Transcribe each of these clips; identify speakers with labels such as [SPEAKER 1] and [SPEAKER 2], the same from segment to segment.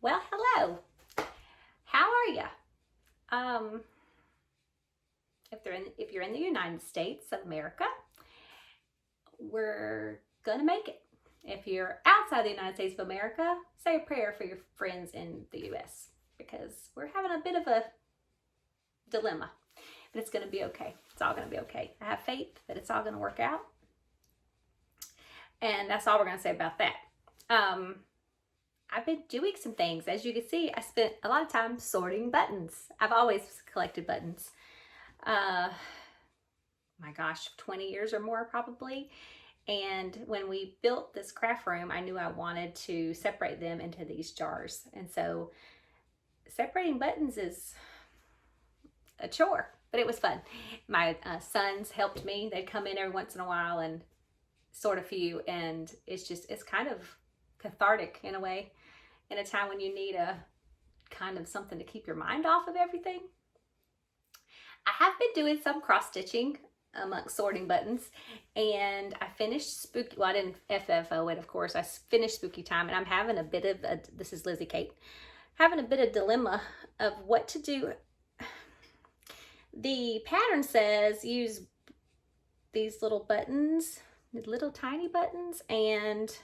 [SPEAKER 1] Well, hello. How are you? If you're in the United States of America, we're gonna make it. If you're outside the United States of America, say a prayer for your friends in the US because we're having a bit of a dilemma, but it's gonna be okay. It's all gonna be okay. I have faith that it's all gonna work out. And that's all we're gonna say about that. I've been doing some things. As you can see, I spent a lot of time sorting buttons. I've always collected buttons. My gosh, 20 years or more probably. And when we built this craft room, I knew I wanted to separate them into these jars. And so separating buttons is a chore, but it was fun. My sons helped me. They'd come in every once in a while and sort a few, and it's kind of cathartic in a way, in a time when you need a kind of something to keep your mind off of everything. I have been doing some cross stitching amongst sorting buttons, and I finished Spooky, well, I didn't FFO it, of course. I finished Spooky Time, and I'm having a bit of this is Lizzie Kate, having a bit of dilemma of what to do. The pattern says use these little buttons, little tiny buttons, and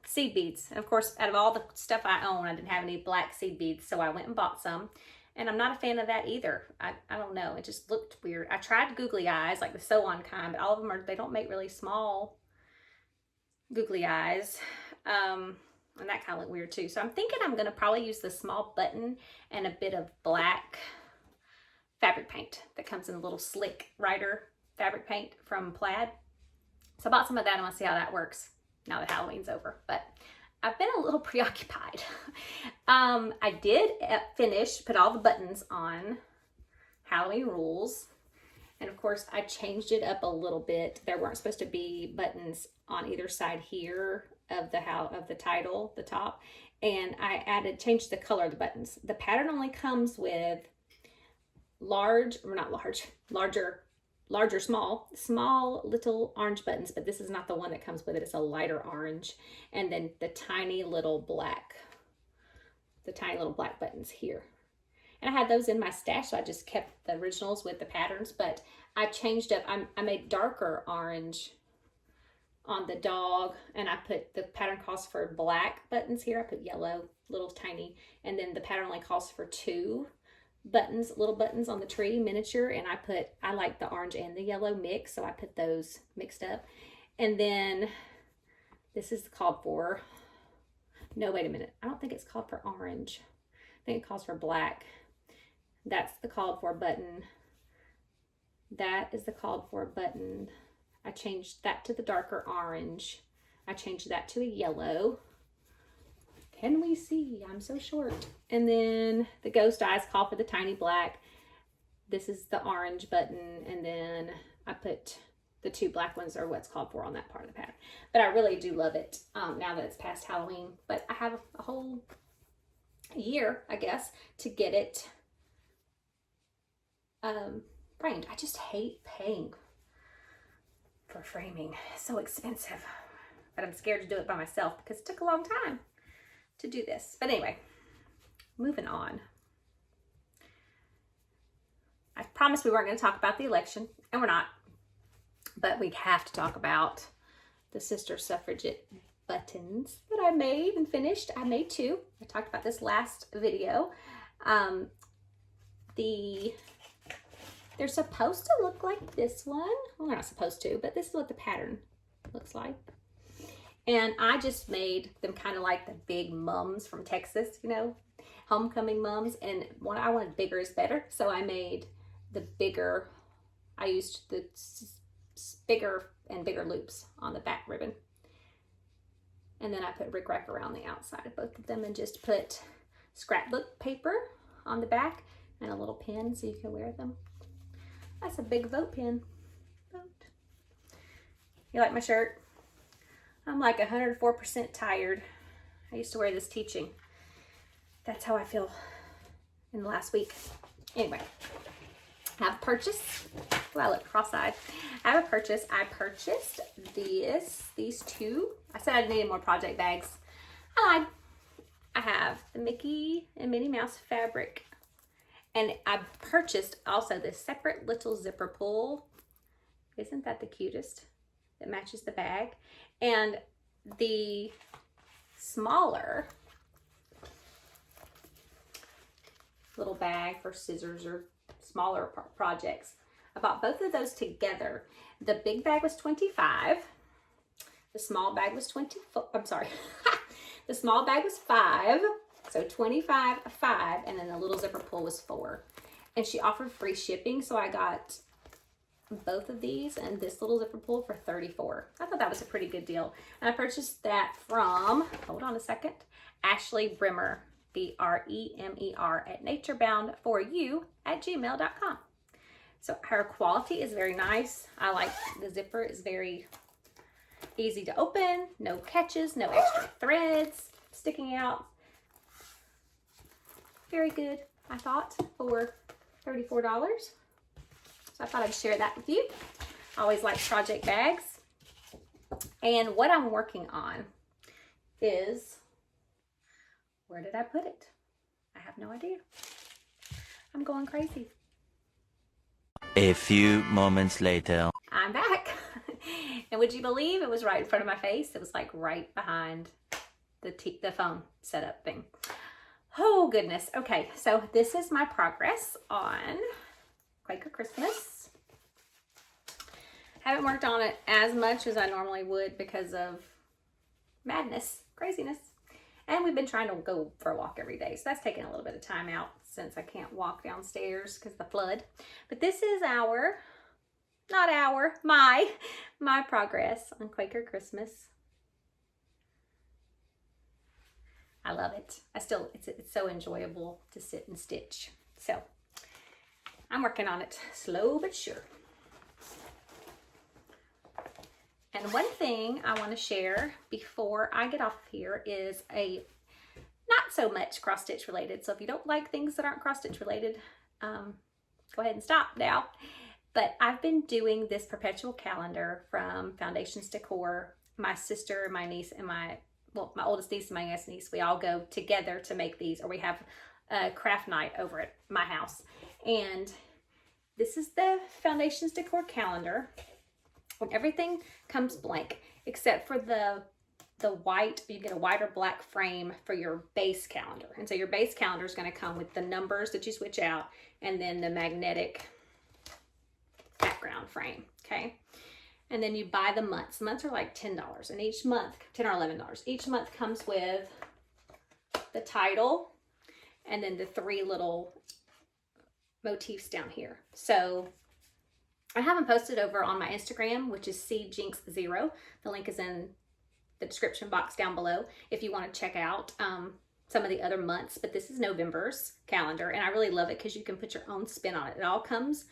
[SPEAKER 1] seed beads. And of course, out of all the stuff I own, I didn't have any black seed beads, so I went and bought some. And I'm not a fan of that either. I don't know, it just looked weird. I tried googly eyes, like the sew-on kind, but all of them they don't make really small googly eyes. And that kind of looked weird too. So I'm thinking I'm gonna probably use the small button and a bit of black fabric paint that comes in a little slick Rider fabric paint from Plaid. So I bought some of that. I want to see how that works now that Halloween's over, but I've been a little preoccupied. I did put all the buttons on Halloween Rules, and of course I changed it up a little bit. There weren't supposed to be buttons on either side here of the title, the top, and I changed the color of the buttons. The pattern only comes with small little orange buttons, but this is not the one that comes with it. It's a lighter orange, and then the tiny little black buttons here. And I had those in my stash, so I just kept the originals with the patterns, but I changed up. I made darker orange on the dog, and I put the pattern calls for black buttons here. I put yellow, little tiny, and then the pattern only calls for two buttons, little buttons on the tree, miniature, and I like the orange and the yellow mix, so I put those mixed up. And then this is called for, no, wait a minute, I don't think it's called for orange. I think it calls for black. That's the called for button. That is the called for button. I changed that to the darker orange. I changed that to a yellow. Can we see? I'm so short. And then the ghost eyes call for the tiny black. This is the orange button. And then I put the two black ones are what's called for on that part of the pattern. But I really do love it now that it's past Halloween. But I have a whole year, I guess, to get it framed. I just hate paying for framing. It's so expensive. But I'm scared to do it by myself because it took a long time to do this. But anyway, moving on. I promised we weren't going to talk about the election, and we're not, but we have to talk about the Sister Suffragette buttons that I made and finished. I made two. I talked about this last video. They're supposed to look like this one. Well, they're not supposed to, but this is what the pattern looks like. And I just made them kind of like the big mums from Texas, you know, homecoming mums. And I wanted bigger is better. So I made the bigger, I used the bigger and bigger loops on the back ribbon. And then I put rickrack around the outside of both of them and just put scrapbook paper on the back and a little pin so you can wear them. That's a big vote pin. Vote. You like my shirt? I'm like 104% tired. I used to wear this teaching. That's how I feel in the last week. Anyway, I have purchased, well, I look cross-eyed. I have a purchase. I purchased these two. I said I needed more project bags. I lied. I have the Mickey and Minnie Mouse fabric. And I purchased also this separate little zipper pull. Isn't that the cutest? That matches the bag. And the smaller little bag for scissors or smaller projects. I bought both of those together. The big bag was $25. The small bag was I'm sorry. The small bag was $5. So $25, $5, and then the little zipper pull was $4. And she offered free shipping, so I got both of these and this little zipper pull for $34. I thought that was a pretty good deal. And I purchased that from, hold on a second, Ashley Bremer, Bremer at naturebound4u@gmail.com. So her quality is very nice. I like the zipper. It's very easy to open, no catches, no extra threads sticking out. Very good, I thought, for $34. So I thought I'd share that with you. I always like project bags. And what I'm working on is, where did I put it? I have no idea. I'm going crazy.
[SPEAKER 2] A few moments later.
[SPEAKER 1] I'm back. And would you believe it was right in front of my face? It was like right behind the phone setup thing. Oh goodness. Okay, so this is my progress on Quaker Christmas. Haven't worked on it as much as I normally would because of madness, craziness. And we've been trying to go for a walk every day. So that's taking a little bit of time out since I can't walk downstairs because of the flood. But this is my progress on Quaker Christmas. I love it. It's so enjoyable to sit and stitch. So I'm working on it slow but sure. And one thing I want to share before I get off here is a not so much cross stitch related. So if you don't like things that aren't cross stitch related, go ahead and stop now. But I've been doing this Perpetual calendar from Foundations Decor. My sister, my niece, and my oldest niece and my youngest niece, we all go together to make these, or we have a craft night over at my house. And this is the Foundations Decor calendar. And everything comes blank except for the white. You get a white or black frame for your base calendar. And so your base calendar is going to come with the numbers that you switch out and then the magnetic background frame, okay? And then you buy the months. The months are like $10, and each month, $10 or $11. Each month comes with the title and then the 3 little motifs down here. So I haven't posted over on my Instagram, which is CJinx0. The link is in the description box down below if you want to check out some of the other months. But this is November's calendar, and I really love it because you can put your own spin on it. It all comes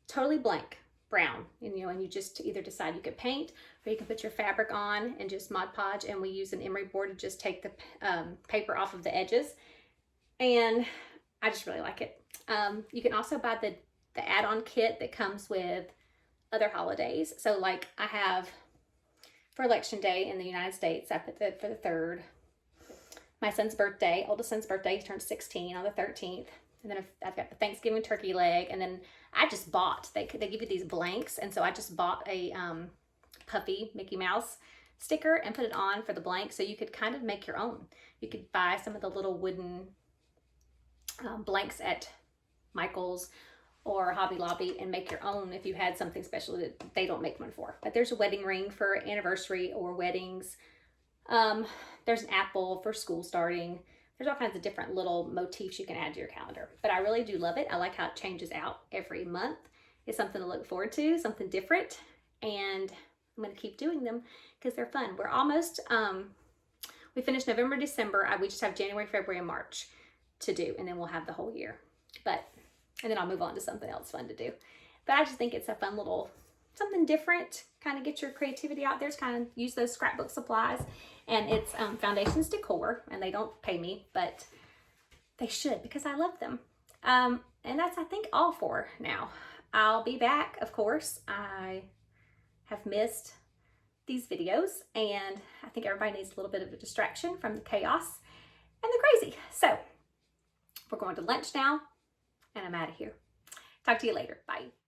[SPEAKER 1] totally blank, brown, and you just either decide you could paint or you can put your fabric on and just Mod Podge, and we use an emery board to just take the paper off of the edges, and I just really like it. You can also buy the add-on kit that comes with other holidays. So like I have for Election Day in the United States, I put that for the 3rd. My son's birthday, oldest son's birthday, he turned 16 on the 13th. And then I've got the Thanksgiving turkey leg. And then I just bought, they give you these blanks. And so I just bought a puffy Mickey Mouse sticker and put it on for the blank. So you could kind of make your own. You could buy some of the little wooden blanks at Michael's or Hobby Lobby and make your own if you had something special that they don't make one for. But there's a wedding ring for anniversary or weddings. There's an apple for school starting. There's all kinds of different little motifs you can add to your calendar. But I really do love it. I like how it changes out every month. It's something to look forward to, something different. And I'm going to keep doing them because they're fun. We're almost, we finished November, December. We just have January, February, and March to do. And then we'll have the whole year. And then I'll move on to something else fun to do. But I just think it's a fun little, something different, kind of get your creativity out there. Just kind of use those scrapbook supplies. And it's Foundations Decor, and they don't pay me, but they should because I love them. And that's, I think, all for now. I'll be back, of course. I have missed these videos, and I think everybody needs a little bit of a distraction from the chaos. and they're crazy. So we're going to lunch now, and I'm out of here. Talk to you later. Bye.